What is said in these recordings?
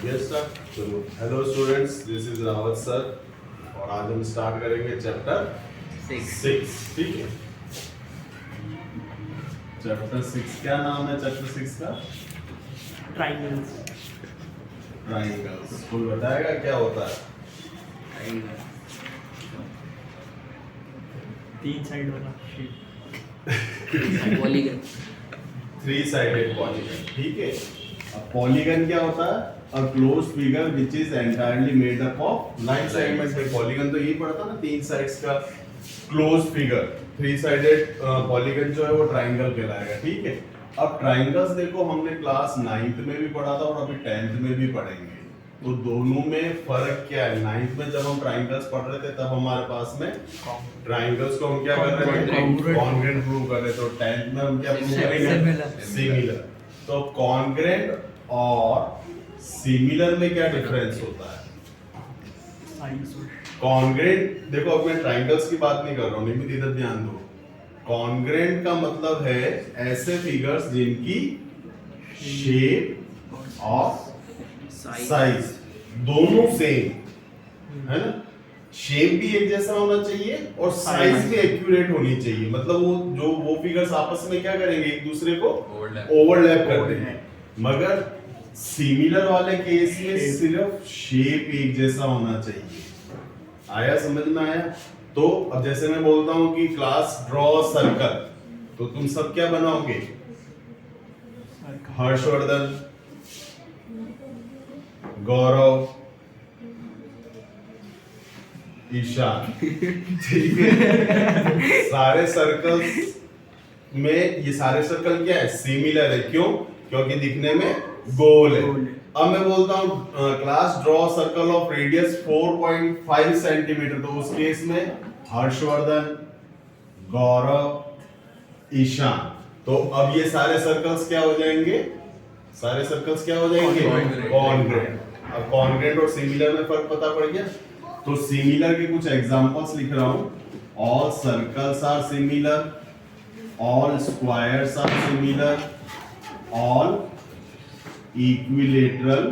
Yes sir. चलो hello students, this is Rawat sir और आज हम स्टार्ट करेंगे चैप्टर 6। ठीक है, चैप्टर 6 क्या नाम है चैप्टर 6 का? ट्राइंगल्स। ट्राइंगल्स। कोई बताएगा क्या होता है? तीन साइड वाला शेप। पॉलीगन। 3 sided polygon. ठीक है, अब पॉलीगन क्या होता है? A closed figure which is entirely made up of 9 segments. में पॉलीगन तो यही पढ़ा था ना, 3 साइड्स का क्लोज्ड फिगर। 3 साइडेड पॉलीगन जो है वो ट्राइंगल कहलाएगा। ठीक है, अब ट्राइंगल्स देखो हमने क्लास 9th में भी पढ़ा था और अभी 10th में भी पढ़ेंगे। तो दोनों में फर्क क्या है? 9th में जब हम ट्राइंगल्स पढ़ रहे थे तब हमारे पास में ट्राइंगल्स को हम क्या कर रहे थे? कॉन्ग्रुएंट प्रूव कर रहे थे। तो 10th में हम क्या प्रूव करेंगे? सिमिलर। तो कॉन्ग्रुएंट और सिमिलर में क्या डिफरेंस होता है? कॉन्ग्रुएंट देखो, अब मैं ट्राइंगल्स की बात नहीं कर रहा हूँ, निमित इधर ध्यान दो। कॉन्ग्रुएंट का मतलब है ऐसे फिगर्स जिनकी शेप और साइज दोनों सेम है ना। शेप भी एक जैसा होना चाहिए और साइज भी एक्यूरेट होनी चाहिए। मतलब वो फिगर्स आपस में क्या करेंगे? एक दूसरे को ओवरलैप कर देंगे। मगर सिमिलर वाले केस में सिर्फ शेप एक जैसा होना चाहिए। आया समझ में? आया? तो अब जैसे मैं बोलता हूं कि क्लास ड्रॉ सर्कल, तो तुम सब क्या बनाओगे? हर्षवर्धन, गौरव, ईशान। ठीक है, सारे सर्कल्स में ये सारे सर्कल क्या है? सिमिलर है। क्यों? क्योंकि दिखने में गोल है। अब मैं बोलता हूं class draw circle of radius 4.5 centimetre, तो उस केस में हर्षवर्धन, गौरव, ईशान। तो अब ये सारे सर्कल्स क्या हो जाएंगे? सारे सर्कल्स क्या हो जाएंगे? कॉन्ग्रुएंट। अब कॉन्ग्रुएंट और सिमिलर में फर्क पता पड़ गया। तो सिमिलर के कुछ एग्जांपल्स लिख रहा हूं। All circles are similar, all squares are similar, all equilateral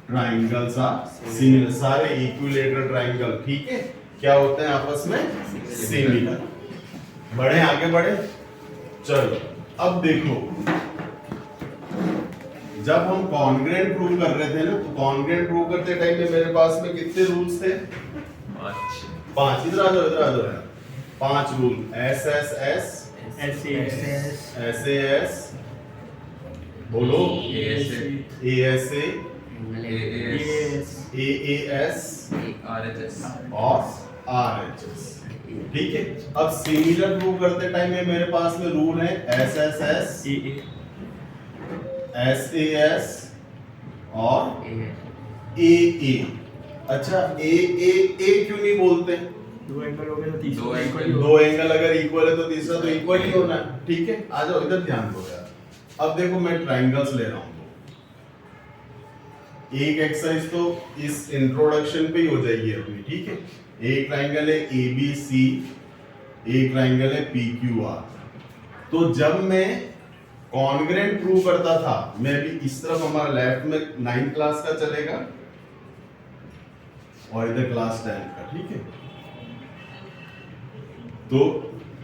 triangles are similar. सारे इक्विलेटरल ट्राइंगल, ठीक है, क्या होते हैं आपस में? सिमिलर। बढ़े आगे बढ़े। चलो अब देखो, जब हम कॉन्ग्रुएंट प्रूव कर रहे थे ना, तो कॉन्ग्रुएंट प्रूव करते टाइम में मेरे पास में कितने रूल्स थे? 5। इधर आ जाओ, इधर आ जाओ। 5 rule. S S S, S A S, बोलो, A S A, A A S और आर एच एस। ठीक है, अब सिमिलर प्रूव करते टाइम में मेरे पास में रूल है S S S, S A S और ए ए। अच्छा, ए ए ए क्यों नहीं बोलते? 2 एंगल हो गए तो तीसरा इक्वल। 2 एंगल अगर इक्वल है तो तीसरा तो इक्वल ही होना है। ठीक है, आ जाओ इधर ध्यान दो यार। अब देखो मैं ट्राइंगल्स ले रहा हूं, एक एक्सरसाइज तो इस इंट्रोडक्शन पे ही हो जाएगी अपनी। ठीक है, एक ट्राइंगल है ए बी सी, एक ट्राइंगल है पी क्यू आर। तो जब मैं कॉन्ग्रुएंट प्रूव करता था, मैं भी इस तरफ हमारा लेफ्ट में 9th क्लास का चलेगा और इधर क्लास 10th का। ठीक है, तो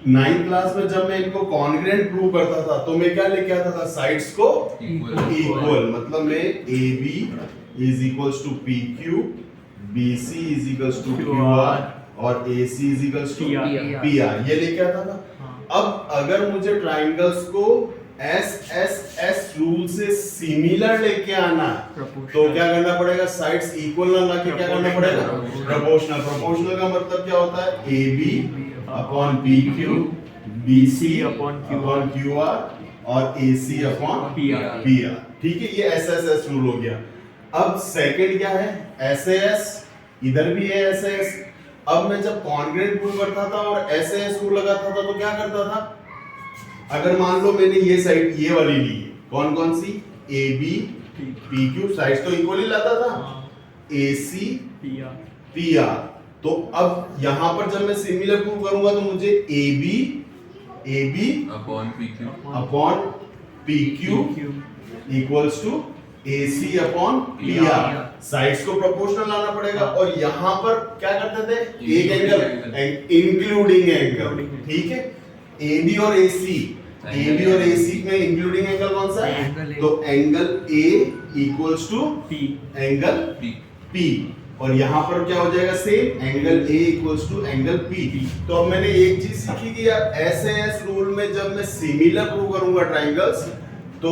9th क्लास में जब मैं इनको कॉन्ग्रुएंट प्रूव करता था तो मैं क्या लेके आता था? साइड्स को इक्वल। मतलब मैं A B is equals to P Q, B C is equals to Q R और A C is equals to P R, ये लेके आता था। अब अगर मुझे ट्राइंगल्स को एस एस एस रूल से सिमिलर लेके आना तो क्या करना पड़ेगा? साइड्स इक्वल ना लाके क्या करना पड़ेगा? प्रोपोर्शनल। प्रोपोर्शनल का मतलब क्या होता है? A B upon P Q, B C upon Q R और A C upon P R. ठीक है, ये एस एस एस रूल हो गया। अब सेकंड क्या है? S A S. इधर भी है एस ए एस। अब मैं जब कॉन्ग्रुएंट प्रूव करता था और एस ए एस रूल लगाता था तो क्या करता था? अगर मान लो मैंने ये साइड ये वाली ली, कौन कौन सी? A B P Q, sides तो इक्वल ही लाता था। A C P R. तो अब यहां पर जब मैं सिमिलर प्रूव करूंगा तो मुझे A B upon P Q equals to AC upon PR, sides को प्रोपोर्शनल लाना पड़ेगा। और यहाँ पर क्या करते थे, एक एंगल इंक्लूडिंग एंगल, ठीक है। AB और AC में इंक्लूडिंग एंगल कौन सा है, एंगल A। तो angle A equals to P angle P, और यहाँ पर क्या हो जाएगा, same angle A equals to angle P। तो अब मैंने एक चीज सीखी कि यार SAS रूल में जब मैं सिमिलर प्रूव करूंगा ट्रायंगल्स, तो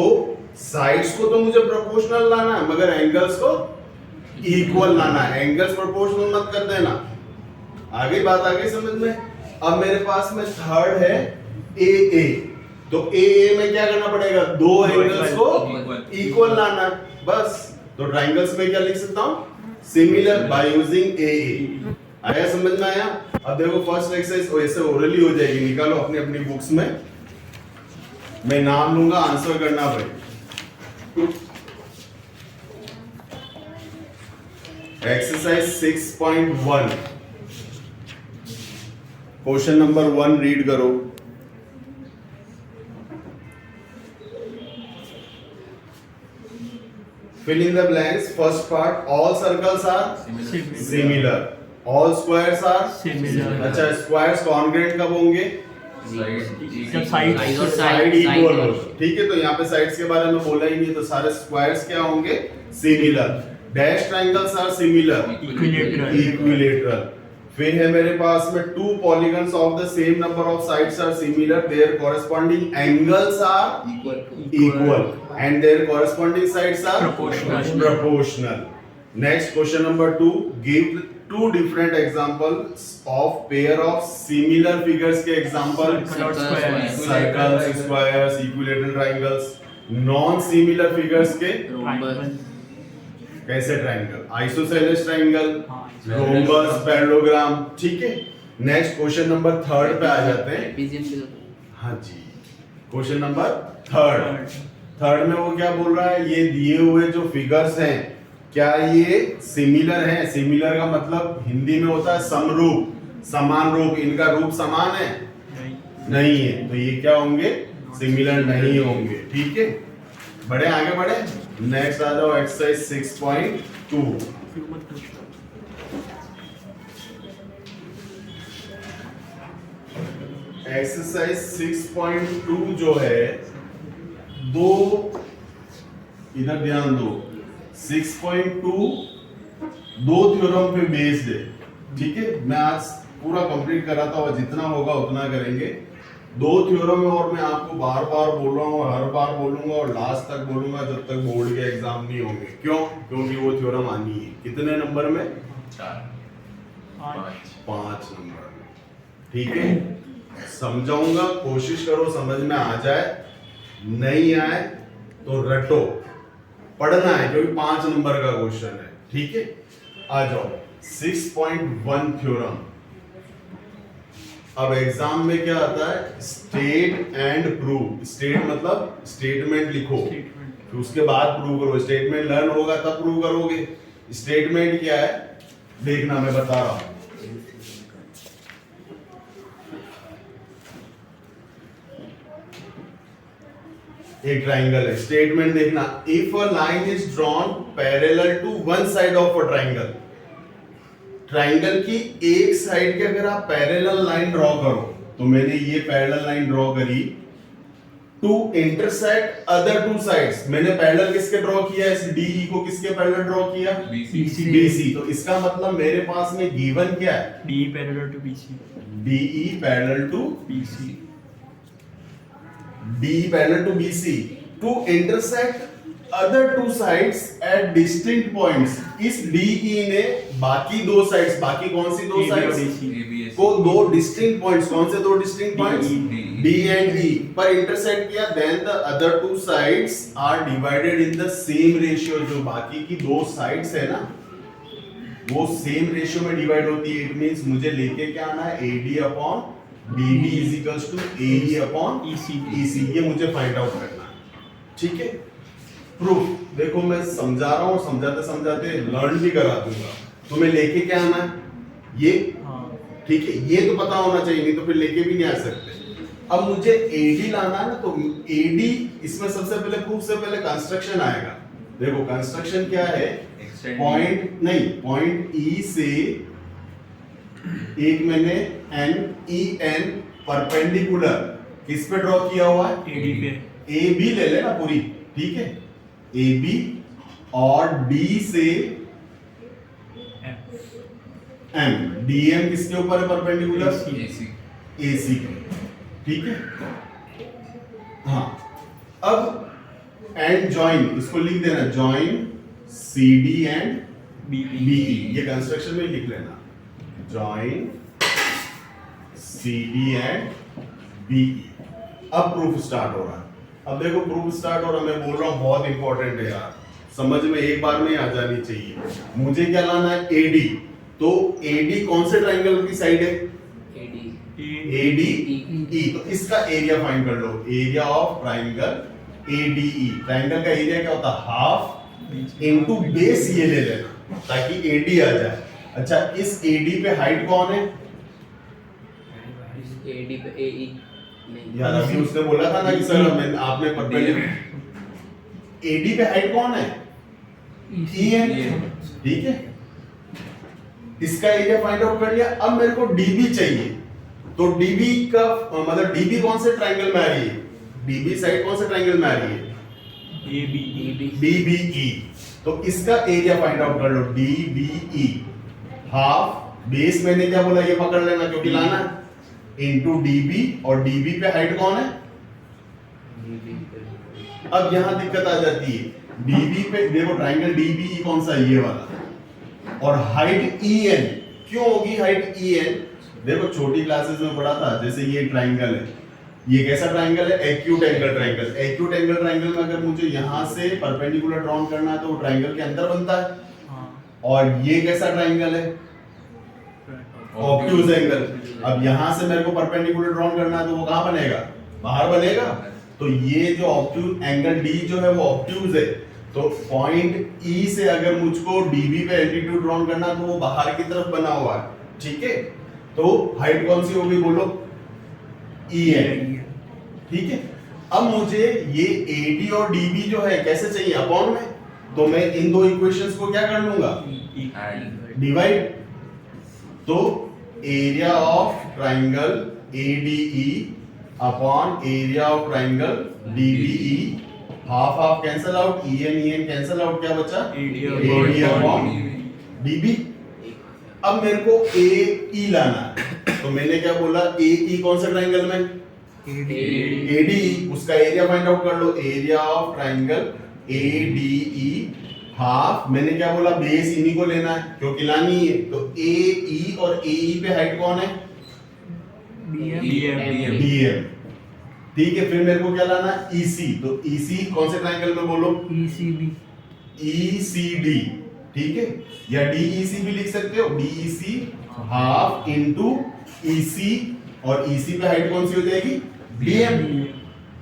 साइड्स को तो मुझे प्रोपोर्शनल लाना है मगर एंगल्स को इक्वल लाना है। एंगल्स प्रोपोर्शनल मत कर देना। आगे बात आ गई समझ में। अब मेरे पास में थर्ड है AA, तो AA में क्या करना पड़ेगा, दो एंगल्स को इक्वल लाना है बस। तो ट्रायंगल्स में क्या लिख सकता हूं, सिमिलर बाय यूजिंग AA। आया समझ में आया। अब देखो फर्स्ट एक्सरसाइज वैसे ओरली हो जाएगी, निकालो अपनी अपनी बुक्स में, मैं नाम लूंगा, आंसर करना भाई। एक्सरसाइज 6.1 क्वेश्चन नंबर 1 रीड करो। Fill in the blanks. First part, all circles are similar. All squares are Similar. अच्छा, squares congruent कब होंगे, जब साइड Side और साइड side इक्वल हो। equal। ठीक है, तो यहाँ पे साइड्स के बारे में बोला ही नहीं, तो सारे स्क्वायर्स क्या होंगे, similar. Dash triangles are similar, equilateral. Equilateral. फिर है मेरे पास में two polygons of the same number of sides are similar, their corresponding angles are equal and their corresponding sides are proportional. Next, question number 2, give two different examples of pair of similar figures के example, circles, squares, equilateral triangles। non similar figures के कैसे triangle, isosceles triangle, rhombus, parallelogram. ठीक है। Next question number 3 पे आ जाते हैं। हाँ जी, question number 3 में वो क्या बोल रहा है, ये दिए हुए जो फिगर्स हैं क्या ये सिमिलर हैं। सिमिलर का मतलब हिंदी में होता है समरूप, समान रूप। इनका रूप समान है, नहीं है, तो ये क्या होंगे, सिमिलर नहीं होंगे। ठीक है, बढ़े आगे बढ़े। नेक्स्ट आ जाओ एक्सरसाइज 6.2। एक्सरसाइज 6.2 जो है, दो इधर ध्यान दो, 6.2 दो थ्योरम पे बेस्ड है। ठीक है, मैं आज पूरा कंप्लीट कराता हूँ, जितना होगा उतना करेंगे। दो थ्योरम है और मैं आपको बार बार बोल रहा हूँ, हर बार बोलूंगा और लास्ट तक बोलूंगा जब तक बोर्ड के एग्जाम नहीं होंगे। क्यों? क्योंकि वो थ्योरम आनी है। कितने नंबर में? 5 नंबर में। ठीक है, समझाऊंगा, कोशिश करो समझ में आ जाए, नहीं आए तो रटो, पढ़ना है क्योंकि 5 नंबर का क्वेश्चन है। ठीक है, आ जाओ 6.1 थ्योरम। अब एग्जाम में क्या आता है, स्टेट एंड प्रूव। स्टेट मतलब स्टेटमेंट लिखो, फिर उसके बाद प्रूव करो। स्टेटमेंट लर्न होगा तब प्रूव करोगे। स्टेटमेंट क्या है देखना, मैं बता रहा हूं। एक ट्राइंगल है, स्टेटमेंट देखना, if a line is drawn parallel to one side of a triangle. Triangle की एक साइड के अगर आप पैरेलल लाइन ड्रॉ करो, तो मैंने ये पैरेलल लाइन ड्रॉ करी to intersect other two sides. मैंने पैरेलल किसके ड्रॉ किया, इस डीई को किसके पैरेलल ड्रॉ किया, बीसी। तो इसका मतलब मेरे पास में गिवन क्या है, DE parallel to BC, DE parallel to BC, DE parallel to BC to intersect other two sides at distinct points। इस DE ने बाकी दो साइड्स, बाकी कौन सी दो साइड्स को दो डिस्टिंक्ट पॉइंट्स, कौन से दो distinct points, D and E पर इंटरसेक्ट किया। Then the other two sides are divided in the same ratio. जो बाकी की दो साइड्स है ना, वो सेम रेशियो में डिवाइड होती है। इट मींस मुझे लेके क्या आना है, AD upon BB is equals to AE upon EC। ये मुझे फाइंड आउट करना है। ठीक है, प्रूफ देखो मैं समझा रहा हूँ, समझाते समझाते लर्न भी करा दूंगा। तुम्हें लेके क्या आना है ये, ठीक है, ये तो पता होना चाहिए, नहीं तो फिर लेके भी नहीं आ सकते। अब मुझे AD लाना है ना, तो AD इसमें सबसे पहले प्रूफ से पहले कंस्ट्रक्शन आएगा। देखो कंस्ट्रक्शन क्या है, Extend पॉइंट नहीं, पॉइंट ई से एक मैंने एन ई एन परपेंडिकुलर किस पे ड्रॉ किया हुआ है, एडी पे ए बी ले लेना पूरी, ठीक है, ए बी और डी से एम, डी एम किसके ऊपर है परपेंडिकुलर, AC ए सी पे, ठीक है। हाँ, अब एंड जॉइन, इसको लिख देना join C D and B B, ये कंस्ट्रक्शन में लिख लेना, join C D and B. अब प्रूफ स्टार्ट हो रहा है। अब देखो प्रूफ स्टार्ट हो रहा है, मैं बोल रहा हूँ बहुत इंपॉर्टेंट है यार, समझ में एक बार में आ जानी चाहिए। मुझे क्या लाना है, एडी, तो एडी कौन से ट्राइंगल की साइड है, AD एडी ई, तो इसका एरिया फाइंड कर लो, area of triangle ADE. Triangle का एरिया क्या होता है, हाफ इनटू बेस ये ले लेना ताकि एडी आ जाए। अच्छा, इस एडी पे हाइट कौन है, AD पे AE नहीं यार अभी उसने बोला था ना कि सर मैं आपने परपेंडिकुलर, एडी पे हाइट कौन है, ई है, ठीक है। इसका एरिया फाइंड आउट कर लिया। अब मेरे को डीबी चाहिए, तो डीबी का मतलब डीबी कौन से ट्रायंगल में आ रही है, डीबी साइड कौन से ट्रायंगल में आ रही है, एबी डीबीई। तो इसका एरिया फाइंड आउट कर लो, डीबीई हाफ बेस, मैंने क्या बोला ये पकड़ लेना क्योंकि लाना इनटू डीबी, और डीबी पे हाइट कौन है। अब यहां दिक्कत आ जाती है, डीबी पे देखो ट्रायंगल डीबीई कौन सा है, ये वाला, और हाइट ईएन क्यों होगी, हाइट ईएन देखो छोटी क्लासेस में पढ़ा था, जैसे ये ट्रायंगल है, ये कैसा ट्रायंगल है, acute angle triangle. Acute angle triangle में अगर मुझे यहां से परपेंडिकुलर ड्रॉ करना है तो वो ट्रायंगल के अंदर बनता है, और ये कैसा ट्रायंगल है, ऑब्ट्यूज एंगल। अब यहां से मेरे को परपेंडिकुलर ड्रॉ करना है तो वो कहां बनेगा, बाहर बनेगा। तो ये जो ऑब्ट्यूज एंगल डी जो है वो ऑब्ट्यूज है, तो पॉइंट ई से अगर मुझको डीबी पे एल्टीट्यूड ड्रॉ करना तो वो बाहर की तरफ बना हुआ है, ठीक है। तो हाइट कौन सी होगी बोलो, ई है, ठीक है। अब मुझे ये एडी और डीबी जो है कैसे चाहिए, अपॉन में, तो मैं इन दो इक्वेशंस को क्या कर लूंगा, डिवाइड। तो area of triangle ADE upon area of triangle DBE, half half cancel out, EN cancel out, क्या बचा, एरिया अपॉन डीबी। अब मेरे को एई लाना है, तो मैंने क्या बोला, एई कौन सा ट्रायंगल में, एडी, उसका एरिया फाइंड आउट कर लो, area of triangle ADE half, मैंने क्या बोला, बेस इन्हीं को लेना है क्योंकि लानी है, तो एई और एई पे हाइट कौन है, डीएम, ठीक है। फिर मेरे को क्या लाना है, ईसी, तो ईसी कौन से ट्रायंगल में बोलो, ईसीडी, ठीक है, या डीईसी भी लिख सकते हो, डीईसी हाफ इनटू ईसी, और ईसी पे हाइट कौन सी हो जाएगी, डीएम,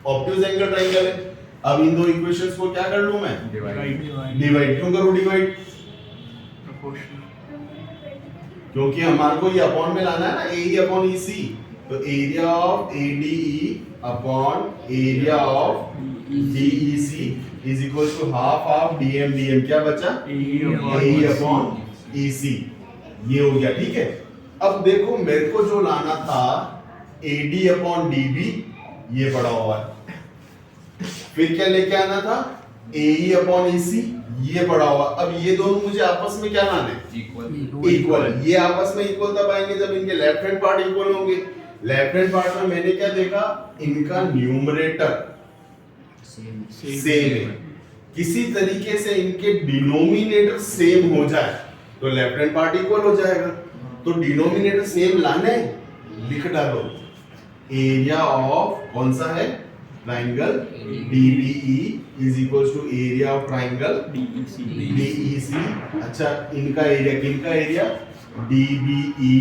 ऑब्ट्यूज एंगल ट्रायंगल है। अब इन दो इक्वेशंस को क्या कर लूं मैं, डिवाइड। क्यों करूं डिवाइड, क्योंकि हमारे को ये अपॉन में लाना है ना, एई अपॉन ईसी, तो area of ADE upon area of DEC is equal to half of DM, DM क्या बचा, एई अपॉन ईसी, ये हो गया, ठीक है। अब देखो मेरे को जो लाना था एडी अपॉन डीबी, ये पड़ा हुआ है, फिर क्या लेके आना था, एई अपॉन ईसी, ये पड़ा हुआ। अब ये दोनों मुझे आपस में क्या लाने, इक्वल। ये आपस में इक्वल तब आएंगे जब इनके लेफ्ट हैंड पार्ट इक्वल होंगे। लेफ्ट हैंड पार्ट में मैंने क्या देखा, इनका न्यूमरेटर सेम है, किसी तरीके से इनके डिनोमिनेटर सेम हो जाए तो लेफ्ट हैंड पार्ट इक्वल हो जाएगा। तो डिनोमिनेटर सेम लाने, लिख डालो, एरिया ऑफ कौन सा है, triangle DBE is equals to area of triangle DEC. अच्छा, इनका एरिया, किनका एरिया, डीबीई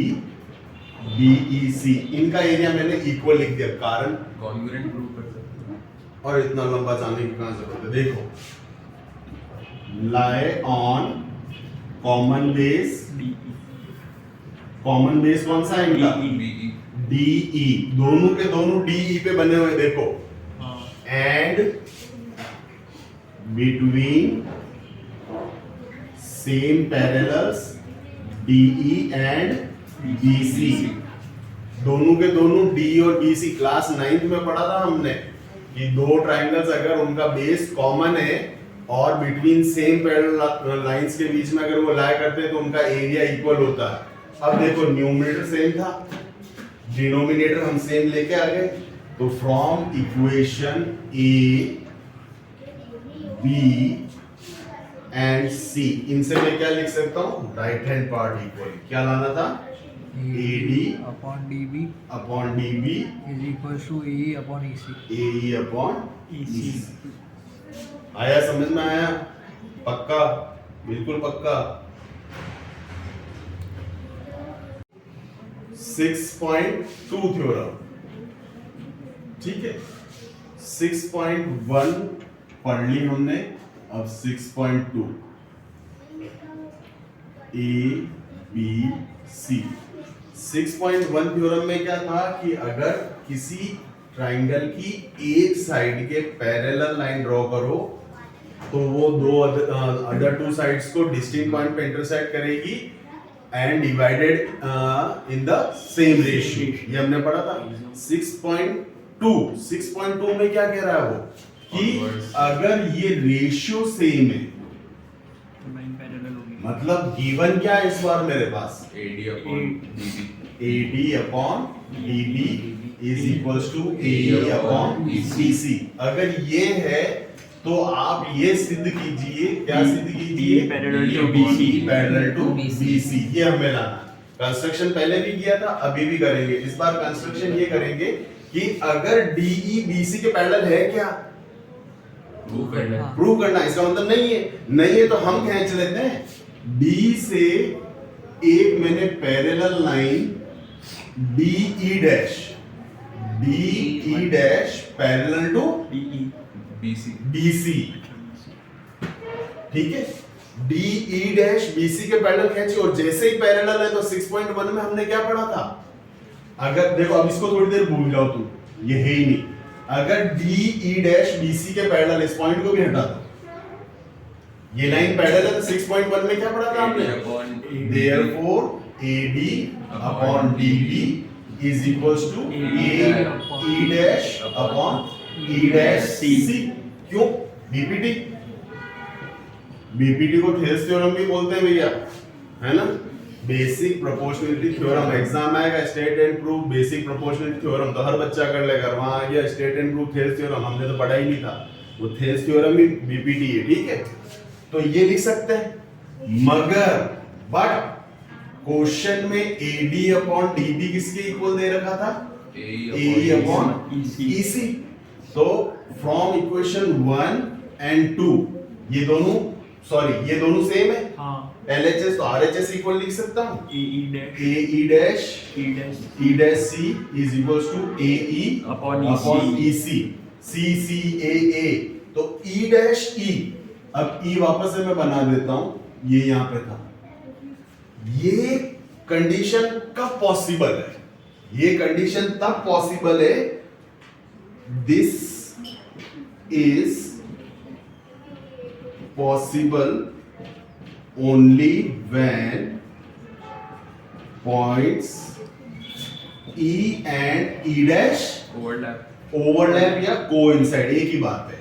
डीईसी, इनका एरिया मैंने इक्वल लिख दिया, कारण कॉन्ग्रुएंट प्रूव कर सकते हैं। और इतना लंबा जाने की कहां जरूरत है। देखो, lie on common base, common base कौन सा है इनका, डीई, दोनों के दोनों डीई पे बने हुए, देखो, and between same parallels DE and BC, दोनों के दोनों D और BC क्लास 9th में पढ़ा था हमने कि दो ट्राइंगल्स अगर उनका बेस कॉमन है और बिटवीन सेम पैरेलल लाइंस के बीच में अगर वो लाई करते हैं तो उनका एरिया इक्वल होता है। अब देखो न्यूमरेटर सेम था, डिनोमिनेटर हम सेम लेके आ गए, तो from equation A B and C, इनसे मैं क्या लिख सकता हूँ, राइट हैंड पार्ट इक्वल, क्या लाना था, AD upon DB upon DB is equal to AE upon EC। AE upon EC। EC। आया, समझ में आया? पक्का, बिल्कुल पक्का। 6.2 थ्योरम, ठीक है। 6.1 पढ़ ली हमने, अब 6.2 A B C। 6.1 थ्योरम में क्या था कि अगर किसी ट्राइंगल की एक साइड के पैरेलल लाइन ड्रॉ करो तो वो दो अदर टू साइड्स को डिस्टिंक्ट पॉइंट पे इंटरसेक्ट करेगी and divided in the same ratio, ये हमने पढ़ा था। 6.2 में क्या कह रहा है वो कि अगर ये रेशियो सेम है, तो लाइन पैरेलल होगी, मतलब गिवन क्या है इस बार मेरे पास, AD upon DB। AD upon DB is equals to AE upon BC। अगर ये है तो आप ये सिद्ध कीजिए, क्या सिद्ध कीजिए, DE parallel to BC। Parallel to BC, ये हमें लाना। कंस्ट्रक्शन पहले भी किया था, अभी भी करेंगे। इस बार कंस्ट्रक्शन ये करेंगे कि अगर DE BC के पैरेलल है क्या, प्रूव करना। इसका मतलब नहीं है तो हम खींच लेते हैं, D से एक मैंने parallel line DE dash parallel to DE BC। ठीक है, DE डैश BC के पैरेलल खींची और जैसे ही पैरेलल है तो 6.1 में हमने क्या पढ़ा था, अगर देखो अब इसको थोड़ी देर भूल जाओ तुम, ये है ही नहीं। अगर DE डैश BC के पैरेलल, इस पॉइंट को भी हटा दो, ये लाइन पैरेलल है, तो 6.1 में क्या पढ़ा था हमने, therefore AD upon DB is equals to AE dash upon E dash C। क्यों? बीपीटी को थेल्स थ्योरम भी बोलते हैं भैया, है ना, बेसिक प्रोपोर्शनलिटी थ्योरम। एग्जाम आएगा state and prove basic proportionality theorem, तो हर बच्चा कर लेगा। वहां आ गया state and prove Thales theorem, हमने तो पढ़ा ही नहीं था, वो थेल्स थ्योरम भी बीपीटी है, ठीक है। तो ये लिख सकते हैं, मगर बट क्वेश्चन में AD अपॉन DB किसके इक्वल दे रखा था, AE अपॉन EC। तो फ्रॉम इक्वेशन 1 एंड 2 ये दोनों सेम है, हाँ, LHS तो RHS इक्वल लिख सकता हूँ, AE dash AE dash E dash E dash C is equals to AE upon upon EC। EC, CCAA। तो E डैश E, अब E वापस से मैं बना देता हूँ, ये यहाँ पे था। ये कंडीशन कब पॉसिबल है, ये कंडीशन तब पॉसिबल है, this is possible only when points E and E dash overlap या coincide, एक ही बात है,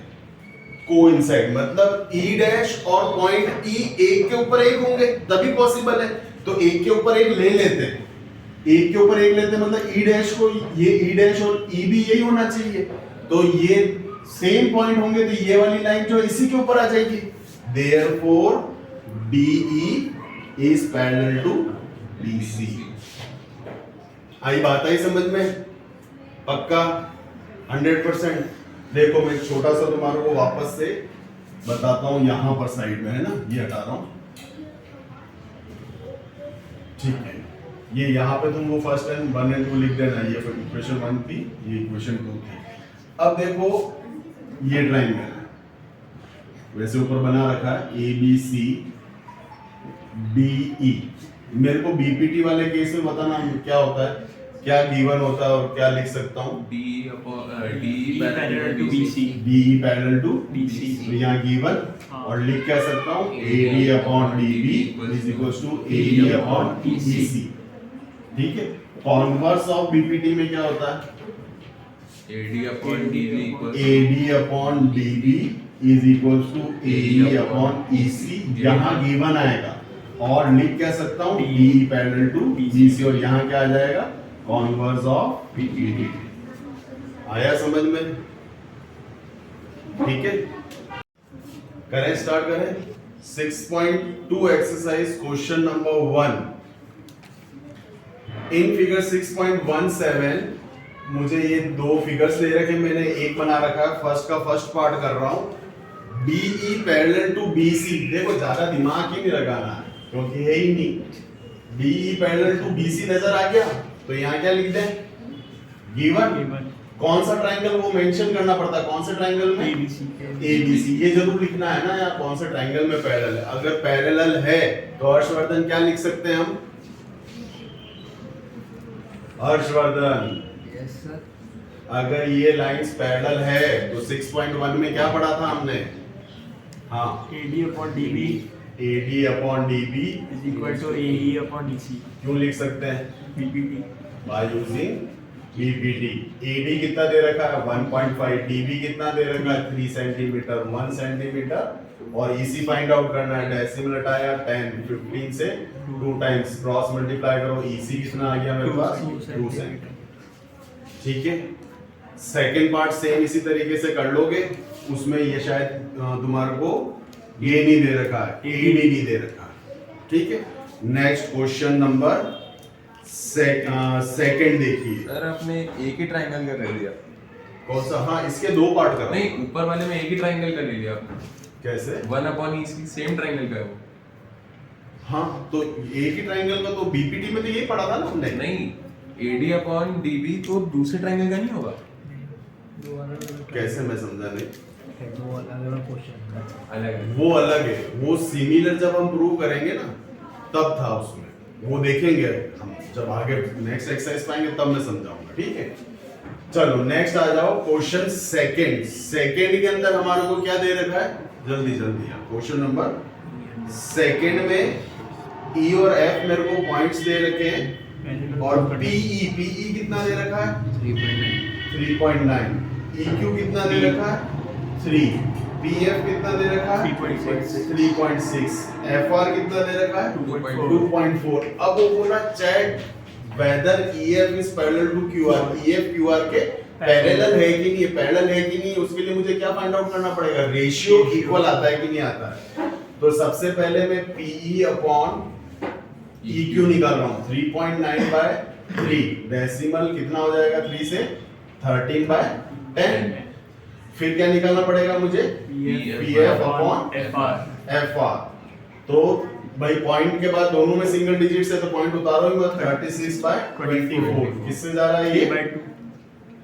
coincide मतलब E dash और पॉइंट E एक के ऊपर एक होंगे तभी पॉसिबल है। तो एक के ऊपर एक ले लेते हैं, एक के ऊपर एक लेते हैं, मतलब E dash को ये E dash और E भी यही होना चाहिए, तो ये सेम पॉइंट होंगे, तो ये वाली लाइन जो इसी के ऊपर आ जाएगी। Therefore, DE is parallel to BC। आई बात आई समझ में? पक्का 100%। देखो मैं छोटा सा तुम्हारे को वापस से बताता हूं, यहां पर साइड में है ना, ये हटा रहा हूं, ठीक है। ये यहां पे तुम वो फर्स्ट एंड 1 एंड 2 लिख देना, ये इक्वेशन 1 थी, ये इक्वेशन 2 थी। अब देखो ये ट्राइंगल है, वैसे ऊपर बना रखा है ABC DE। मेरे को बीपीटी वाले केस में बताना क्या होता है, क्या गिवन होता है और क्या लिख सकता हूँ? D E parallel to BC. DE parallel to BC. तो यहाँ गिवन हाँ। और लिख क्या सकता हूँ? AD upon DB is equals to AE upon EC। ठीक है, कॉन्वर्स ऑफ BPT में क्या होता है? AD upon DB equals AD upon DB is equals to AE upon EC। यहाँ गिवन आएगा और लिख क्या सकता हूँ? DE पैरेलल टू BC और यहाँ क्या आ जाएगा? Converse of BPT। आया समझ में? ठीक है, करें, स्टार्ट करें। 6.2 exercise question number 1। In figure 6.17 मुझे ये दो फिगर्स दे रखे, मैंने एक बना रखा है, फर्स्ट का फर्स्ट पार्ट कर रहा हूं। DE पैरेलल टू BC, देखो ज्यादा दिमाग ही नहीं लगाना है क्योंकि है ही नहीं। DE पैरेलल टू BC नजर आ गया तो यहाँ क्या लिख दें? गिवन। Given. कौन सा ट्रायंगल वो मेंशन करना पड़ता है, कौन से ट्रायंगल में? ABC. ABC, ये जरूर लिखना है ना यार, कौन से ट्रायंगल में पैरेलल है। अगर पैरेलल है तो हर्षवर्धन क्या लिख सकते हैं हम? Harshvardhan, yes sir. अगर ये लाइंस पैरेलल है तो 6.1 में क्या पढ़ा था हमने? हाँ, AD upon DB AD upon DB is equal to AE upon DC. क्यों लिख सकते हैं? BPT. By using BPT। AD कितना दे रखा है? 1.5। DB कितना दे रखा है? 3 सेंटीमीटर, 1 सेंटीमीटर और EC फाइंड आउट करना है। डेसिमल हटाया 10, 15 से 2 टाइम्स क्रॉस मल्टीप्लाई करो, EC कितना आ गया मेरे पास? 2 सेंटीमीटर। ठीक है, सेकंड पार्ट सेम इसी तरीके से कर लोगे। उसमें ये शायद तुम्हारे को ये नहीं दे रखा है, AD नहीं दे रखा है। ठीक है, नेक्स्ट क्वेश्चन नंबर सेकंड देखिए। सर आपने एक ही ट्रायंगल का ले लिया। कौन सा? हाँ, इसके दो पार्ट करो। नहीं, ऊपर वाले में एक ही ट्रायंगल का ले लिया आपने। कैसे? 1 upon EC सेम ट्रायंगल का है वो। हाँ, तो एक ही ट्रायंगल का तो BPT में तो यही पढ़ा था ना हमने। नहीं, AD upon DB तो दूसरे ट्रायंगल का नहीं होगा। दो अलग कैसे? मैं समझा नहीं। दो अलग अलग क्वेश्चन अलग है। वो अलग है, वो सिमिलर जब हम प्रूव करेंगे ना तब था उसमें, वो देखेंगे हम जब आगे नेक्स्ट एक्सरसाइज पाएंगे तब मैं समझाऊंगा। ठीक है, चलो नेक्स्ट आ जाओ। क्वेश्चन सेकंड के अंदर हमारे को क्या दे रखा है? जल्दी जल्दी क्वेश्चन नंबर सेकंड में E और F मेरे को पॉइंट्स दे रखे हैं और PE कितना दे रखा है? 3.9। EQ कितना दे रखा है? 3। PF कितना दे रखा है? 3.6। FR कितना दे रखा है? 2.4। अब वो बोला check whether EF is parallel to QR। EF QR के पैरेलल है कि नहीं, पैरेलल है कि नहीं, उसके लिए मुझे क्या फाइंड आउट करना पड़ेगा? रेशियो इक्वल आता है कि नहीं आता है। तो सबसे पहले मैं PE अपॉन EQ निकाल रहा हूँ। 3.9/3 डेसिमल कितना हो जाएगा? 3 से 13/10। फिर क्या निकालना पड़ेगा मुझे? PF upon FR। तो भाई पॉइंट के बाद दोनों में सिंगल डिजिट से तो पॉइंट उतारो ही मत। 36/24 किससे जा रहा है ये?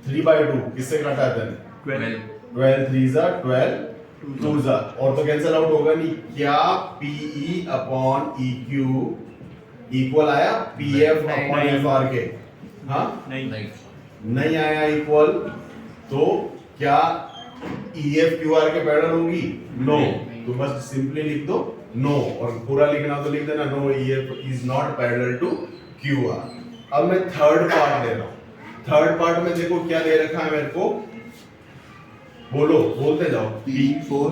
3/2 किससे काटा है? 12 3 12 2 और तो कैंसिल आउट होगा नहीं। क्या PE अपॉन EQ इक्वल आया PF अपॉन FR के? हाँ, नहीं आया इक्वल। तो क्या EF QR के पैरेलल होगी? नो। तो बस सिंपली लिख दो नो, और पूरा लिखना तो लिख देना no, EF is not parallel to QR। अब मैं थर्ड पार्ट ले रहा हूं। थर्ड पार्ट में देखो क्या दे रखा है मेरे को, बोलो, बोलते जाओ। P4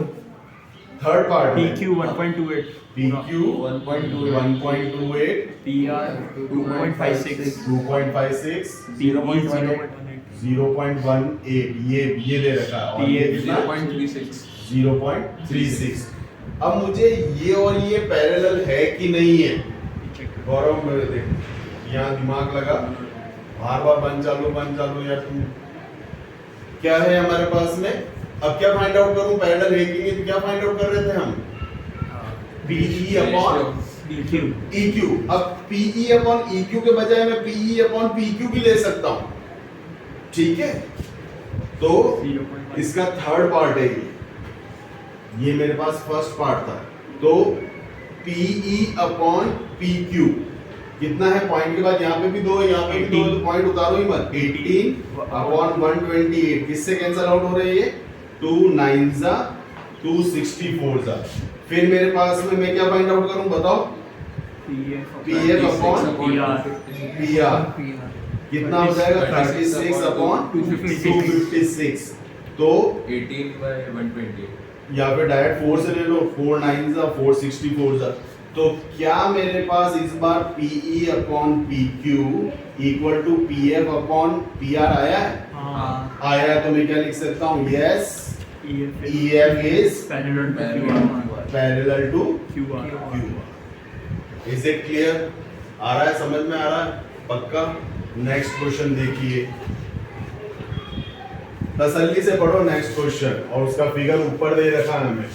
थर्ड पार्ट में PQ 1.28 PQ 1.28 PR 2.56 2.56 0.18 0.18 ये दे रखा है और ये कितना? 0.36 0.36। अब मुझे ये और ये पैरेलल है कि नहीं है? गौरव मेरे देख यहाँ दिमाग लगा, बार बार बंद चालू यार तुम। क्या है हमारे पास में? अब क्या फाइंड आउट करूं? पैरेलल है कि नहीं? तो क्या फाइंड आउट कर रहे थे हम? PE upon EQ। अब PE अपॉन EQ के बजाय मैं PE अपॉन PQ भी ले सकता हूं। ठीक है, तो इसका थर्ड पार्ट है ये मेरे पास फर्स्ट पार्ट था। तो PE अपॉन PQ कितना है पॉइंट के बाद यहाँ पे भी 2 है, यहाँ पे भी 2 है, तो पॉइंट उतारो ही मत। 18 अपॉन 128 किससे कैंसिल आउट हो रहे हैं ये? 2 9 जा 264 जा। फिर मेरे पास में मैं क्या फाइंड आउट करूं बताओ? पीएफ अपॉन पीआर कितना हो जाएगा? 36 अपॉन 256। तो 18/128 या फिर डायरेक्ट 4 से ले लो, 4 9 जा 464 जा। तो क्या मेरे पास इस बार PE upon PQ equal to PF upon PR आया है? हाँ। आया है, तो मैं क्या लिख सकता हूँ? Yes EF is parallel to QR. Is it clear? आ रहा है, समझ में आ रहा है? पक्का? नेक्स्ट क्वेश्चन देखिए, तसल्ली से पढ़ो नेक्स्ट क्वेश्चन, और उसका फिगर ऊपर दे रखा है हमें।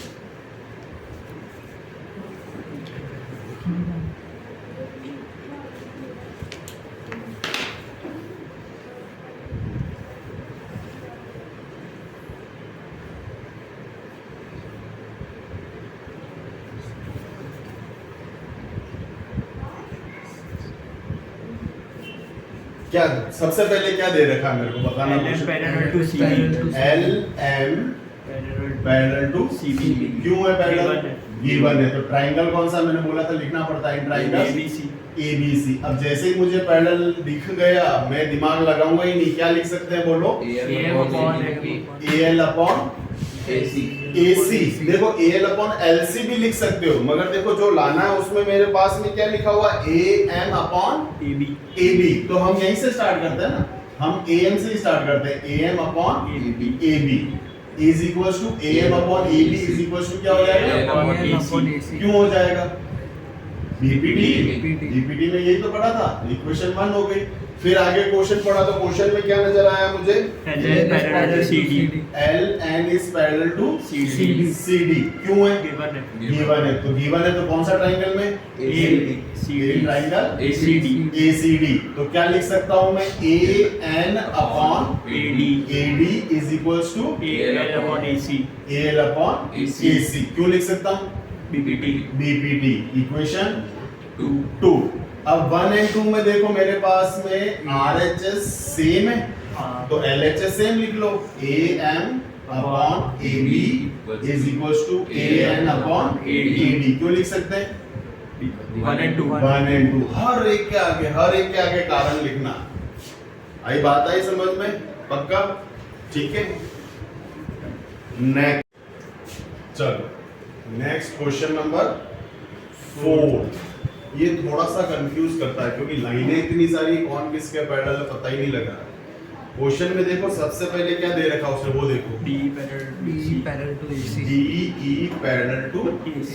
क्या सबसे पहले क्या दे रखा है मेरे को बताना? LM parallel to CB LM parallel to CB क्यों है पैरेलल? Given है। गिवन है, तो ट्रायंगल कौन सा मैंने बोला था लिखना पड़ता है? Triangle ABC ABC। अब जैसे ही मुझे पैरेलल दिख गया, मैं दिमाग लगाऊंगा ही नहीं, क्या लिख सकते हैं बोलो? AL upon AC। देखो AL अपॉन LC भी लिख सकते हो, मगर देखो जो लाना है उसमें मेरे पास में क्या लिखा हुआ? AM upon AB। तो हम यहीं से स्टार्ट करते हैं ना, हम AM से ही स्टार्ट करते हैं। AM upon AB is equals to AM upon AB is equals to क्या हो जाएगा? क्यों हो जाएगा? बीपीटी में यही तो पढ़ा था, इक्वेशन 1 हो गई। फिर आगे क्वेश्चन पढ़ा तो क्वेश्चन में क्या नजर आया मुझे? LN parallel to CD LN is parallel to CD। CD क्यों है? गिवन है गिवन है, तो गिवन है तो कौन सा ट्रायंगल में? Triangle ACD। तो क्या लिख सकता हूं मैं? AN upon AD is equals to AL upon AC AL upon AC। क्यों लिख सकता हूं? BPT equation 2। अब 1 और 2 में देखो मेरे पास में RHS सेम है, हाँ। तो LHS सेम लिख लो। AM upon AB is equals to AN upon AD। क्यों लिख सकते हैं? 1 और 2 1 और 2 हर एक के आगे कारण लिखना। आई बात आई समझ में? पक्का? ठीक है। नेक्स्ट, चलो नेक्स्ट क्वेश्चन नंबर 4। ये थोड़ा सा कंफ्यूज करता है क्योंकि लाइनें इतनी सारी, कौन किसके पैरेलल है पता ही नहीं लग रहा। क्वेश्चन में देखो सबसे पहले क्या दे रखा उसने, वो देखो DE parallel to AC DE parallel to AC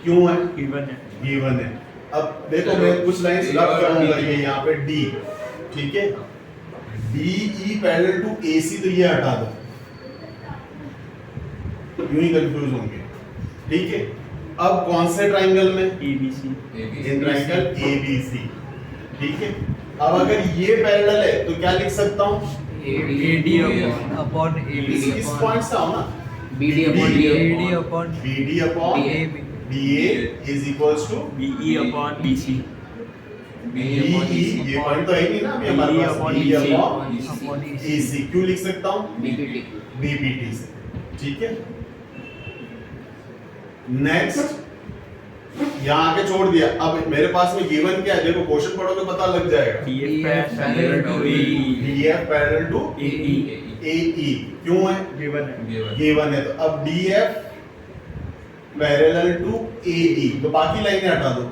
क्यों है? गिवन है। अब देखो मैं कुछ लाइंस रब करूंगा, ये यहाँ पे D, ठीक है? DE पैरेलल टू AC, तो ये हटा दो, यूं ही कंफ्यूज होंगे। ठीक है, अब कौन से ट्रायंगल में? ABC in triangle ABC। ठीक है, अब अगर ये पैरेलल है तो क्या लिख सकता हूँ? AD अपॉन इस पॉइंट से आओ ना, BD upon DA BD upon DA is equals to BE upon BC BE। ये पॉइंट तो है ही नहीं ना अभी हमारे BE पास, upon BE EC upon EC। क्यों लिख सकता हूँ? BPT BPT से। ठीक है, नेक्स्ट यहाँ आके छोड़ दिया। अब मेरे पास में गिवन क्या है देखो, क्वेश्चन पढ़ोगे पता लग जाएगा। DF parallel to AE DF parallel to AE AE क्यों है? गिवन है। गिवन है, तो अब DF पैरेलल टू AE, तो बाकी लाइनें हटा दो।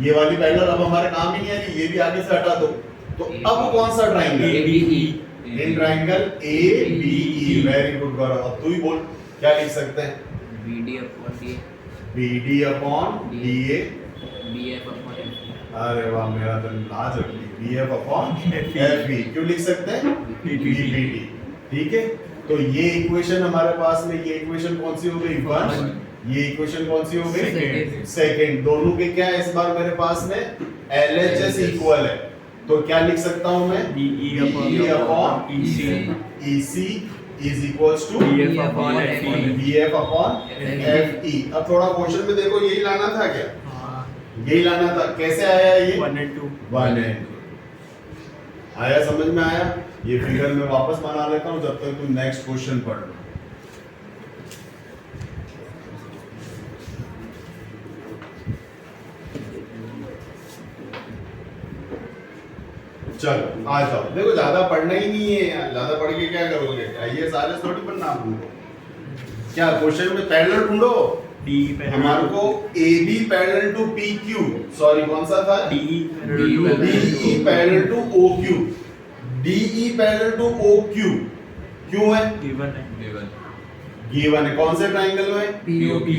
ये वाली पैरेलल अब हमारे काम ही नहीं आ रही, ये भी आगे से हटा दो। तो अब कौन सा triangle? ABE in triangle ABE। Very good Gaurav, अब तू ही बोल क्या लिख सकते हैं? BD upon DA BD upon DA। BF upon FE अरे वाह, मेरा तो लाज रख ली। BF upon FE। FE क्यों लिख सकते हैं? BPT। ठीक है, तो ये इक्वेशन हमारे पास में, ये इक्वेशन कौन सी हो गई? 1। ये इक्वेशन कौन सी हो गई? सेकंड। दोनों के क्या है इस बार मेरे पास में? LHS इक्वल है, तो क्या लिख सकता हूं मैं? DE upon EC EC is equals to BF upon FE BF upon FE। अब थोड़ा क्वेश्चन में देखो यही लाना था क्या? यही लाना था। कैसे आया ये 1 and 2 1 and 2 आया, समझ में आया। ये फिगर मैं वापस बना लेता हूं जब तक तुम नेक्स्ट क्वेश्चन पढ़ लो। चलो आ जाओ। देखो ज्यादा पढ़ना ही नहीं है यार, ज्यादा पढ़ के क्या करोगे? ये सारे थोड़ी बनना आप लोगों को। क्या क्वेश्चन में पैरेलल ढूंढो। D हमारे को AB parallel to PQ, sorry कौन सा था? DE DE parallel to OQ, DE parallel to OQ क्यों है? given है गिवन गिवन है। कौन से ट्राइंगल में? POQ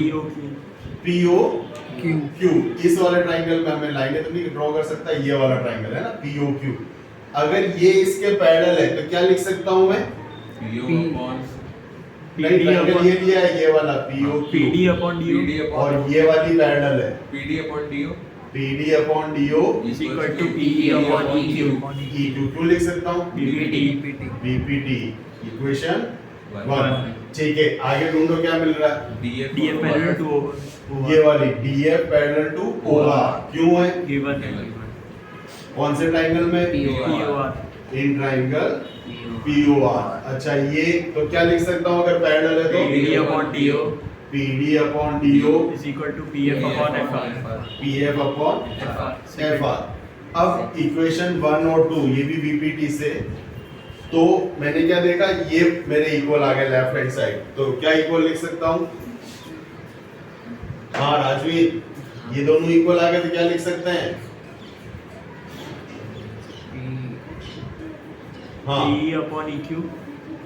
POQ। इस वाले ट्राइंगल में हमें लाइनें तो नहीं ड्रॉ कर सकता, ये वाला ट्राइंगल है ना POQ। अगर ये इसके पैरेलल है तो क्या लिख सकता हूं मैं? PO अपॉन नहीं, ट्राइंगल ये लिया है, ये वाला POQ PD upon DO PD और अपॉन ये वाली पैरेलल है PD upon DO PD upon DO is equal to PE upon EQ EQ। क्यों लिख सकता हूं? BPT BPT equation One. 1। ठीक है, आगे ढूंढो क्या मिल रहा है? DF parallel to ये वाली DF पैरेलल टू OR क्यों है? given है कौन से ट्राइंगल में? POR in triangle POR। अच्छा ये तो क्या लिख सकता हूँ अगर पैरेलल है तो? PD upon DO PD upon DO is equal to PF upon FR PF upon FR। अब इक्वेशन 1 और 2 ये भी VPT से, तो मैंने क्या देखा, ये मेरे इक्वल आ गया लेफ्ट हैंड साइड, तो क्या इक्वल लिख सकता हूँ? हाँ राजवीर, ये दोनों इक्वल आ गए तो क्या लिख सकते हैं? हाँ PE upon EQ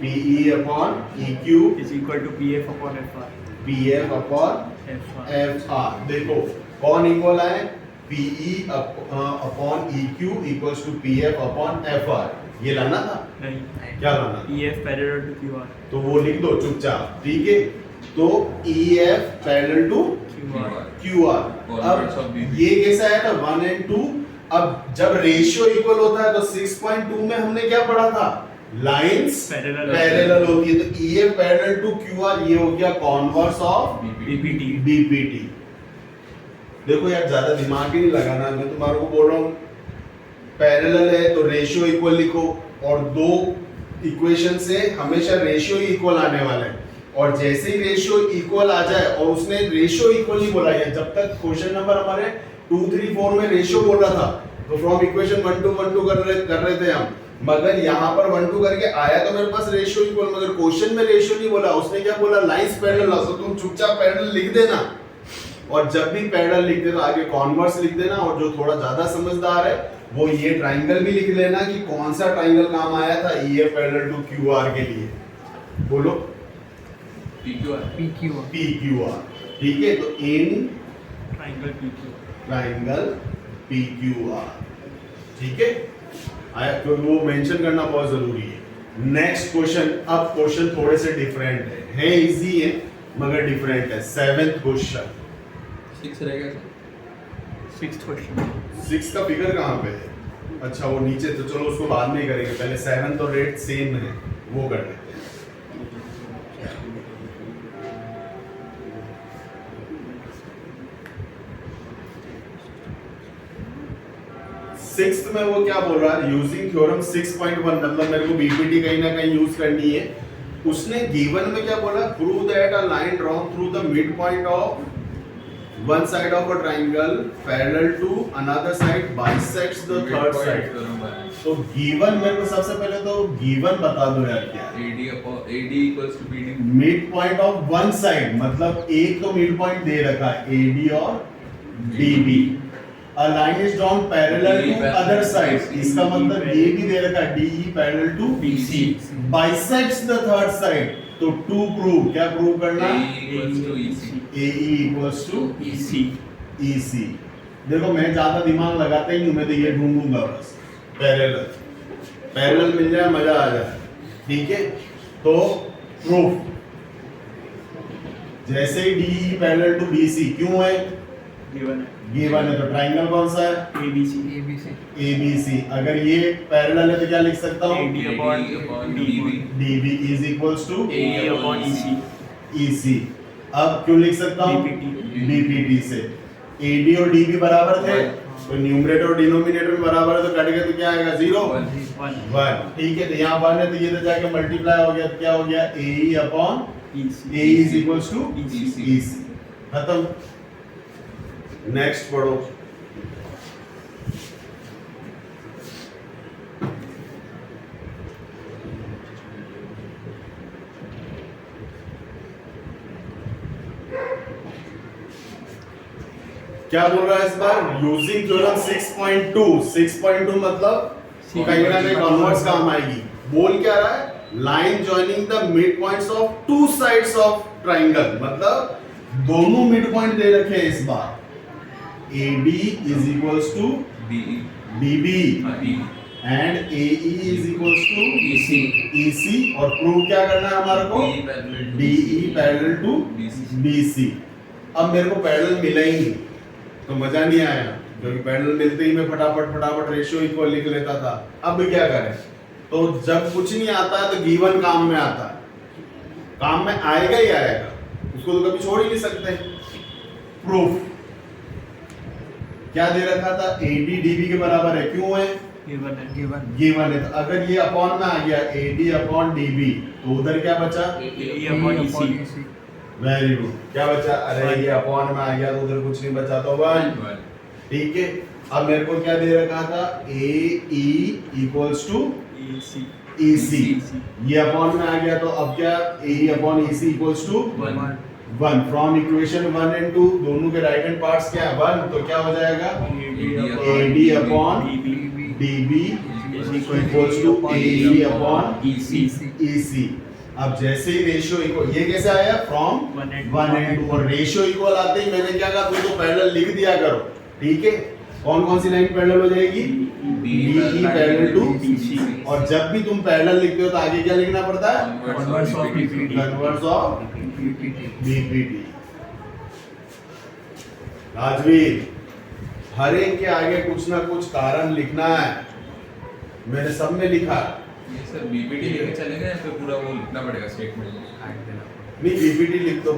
PE upon EQ is equal to PF upon FR PF upon FR FR। देखो कौन इक्वल आए? PE upon EQ equals to PF upon FR। ये लाना था? नहीं क्या लाना था? EF parallel to QR तो वो लिख दो चुपचाप, ठीक है। तो EF parallel to QR QR। Coordinates of अब BB। ये कैसा आया था 1 and 2। अब जब रेशियो इक्वल होता है तो 6.2 में हमने क्या पढ़ा था? लाइंस Parallel पैरेलल होती है, तो EF पैरेलल टू QR ये हो गया कॉन्वर्स ऑफ BPT BPT। देखो यार ज्यादा दिमाग ही नहीं लगाना, मैं तुम्हारे को बोल रहा हूँ पैरेलल है तो रेशियो इक्वल लिखो, और दो इक्वेशन से हमेशा रेशियो ही इक्वल आने वाले हैं, और जैसे ही रेशियो इक्वल आ जाए, और उसने रेशियो इक्वल ही बोला है, जब तक क्वेश्चन नंबर हमारे 2 3 4 में रेशियो बोल रहा था तो फ्रॉम इक्वेशन 1 to 1 2 कर रहे थे हम, मगर यहाँ पर 1 2 करके आया तो मेरे पास रेशियो इक्वल, मगर क्वेश्चन में रेशियो नहीं बोला, उसने क्या बोला? Lines parallel. तो तुम चुपचाप पैरेलल लिख देना, और जब भी पैरेलल लिखते तो आगे कॉन्वर्स लिख देना, और जो थोड़ा ज्यादा समझदार है वो ये ट्राइंगल भी लिख लेना कि कौन सा ट्राइंगल काम आया था EF पैरेलल टू QR के लिए। बोलो PQR PQR। ठीक है, तो इन triangle PQ ट्राइंगल PQR। ठीक है, आया, क्योंकि वो मेंशन करना बहुत जरूरी है। Next question. अब क्वेश्चन थोड़े से डिफरेंट है इजी है मगर डिफरेंट है। 7th question. 6 रहेगा सर। 6th question 6 का फिगर कहाँ पे है? अच्छा वो नीचे, तो चलो उसको बाद में ही करेंगे, पहले 7th और 8th सेम है, वो कर लेते हैं। सिक्स्थ में वो क्या बोल रहा है? यूजिंग थ्योरम 6.1, मतलब मेरे को बीपीटी कहीं ना कहीं यूज करनी है। उसने गिवन में क्या बोला? Prove that a line drawn through the mid point of one side of a triangle parallel to another side bisects the third side। तो गिवन मेरे को सबसे पहले तो गिवन बता दो यार क्या है। AD equals to BD। Mid point of one side, मतलब एक तो मिड पॉइंट दे रखा है AD और DB। A line is drawn parallel to other side, इसका मतलब ये भी दे रखा है DE parallel to BC bisects the third side। तो टू प्रूव, क्या प्रूव करना? AE equals to EC। AE equals to EC देखो मैं ज्यादा दिमाग लगाता ही नहीं, मैं तो ये ढूंढूंगा बस पैरेलल मिल जाए मजा आ जाए। ठीक है, तो प्रूफ जैसे ही DE पैरेलल टू BC क्यों है? गिवन है तो ट्राइंगल कौन सा है? ABC। अगर ये पैरेलल है तो क्या लिख सकता हूँ? AD upon DB DB is equals to AE upon EC EC। अब क्यों लिख सकता हूँ? BPT BPT से। AD और DB बराबर थे, One. तो न्यूमरेटर और डिनोमिनेटर में बराबर है, तो कट गए तो क्या आएगा 0 One. 1। ठीक है, तो यहाँ 1 है तो ये तो जाके मल्टीप्लाई हो गया, तो क्या हो गया AE upon AE is equals to EC। खत्म। नेक्स्ट पढ़ो। क्या बोल रहा है इस बार? Using theorem 6.2। 6.2 मतलब कहीं ना कहीं कन्वर्स काम आएगी। बोल क्या रहा है? Line joining the mid points of two sides of triangle, मतलब दोनों मिड पॉइंट दे रखे हैं इस बार। AD is equals to BE. DB BE. And AE is equals to EC. EC, और प्रूव क्या करना है हमारे को? DE parallel to DE parallel to BC. BC। अब मेरे को पैरेलल मिला ही नहीं तो मजा नहीं आया, क्योंकि पैरेलल मिलते ही मैं फटाफट रेशियो इक्वल लिख लेता था। अब क्या करें? तो जब कुछ नहीं आता है तो गिवन काम में आता है, काम में आएगा ही आएगा, उसको तो कभी छोड़ ही नहीं सकते। प्रूफ क्या दे रखा था? AD DB के बराबर है, क्यों है? गिवन है, तो अगर ये अपॉन में आ गया AD अपॉन DB, तो उधर क्या बचा? AE upon upon EC. Very good. क्या बचा? अरे ये अपॉन में आ गया तो उधर कुछ नहीं बचा, तो 1। One. ठीक है, अब मेरे को क्या दे रखा था? AE equals to EC. EC, ये अपॉन में आ गया तो अब क्या? AE upon EC equals to 1। From equation 1 and 2 दोनों के राइट हैंड पार्ट्स क्या है? 1, तो क्या हो जाएगा? AD upon DB equals to AE upon EC। अब जैसे ही रेशियो इक्वल, ये कैसे आया? फ्रॉम 1 एंड 2, और रेशियो इक्वल आते ही मैंने क्या कहा? तुम तो पैरेलल लिख दिया करो। ठीक है, कौन कौन सी लाइन पैरेलल हो जाएगी? BE parallel to BC. और जब भी तुम पैरेलल लिखते हो तो आगे क्या लिखना पड़ता है? Converse of BPD. Converse of BPD। Rajveer, हर एक के आगे कुछ ना कुछ कारण लिखना है, मैंने सब में लिखा। ये सर BPD लेके चलेंगे या फिर पूरा वो लिखना पड़ेगा स्टेटमेंट? नहीं, BPD लिख दो।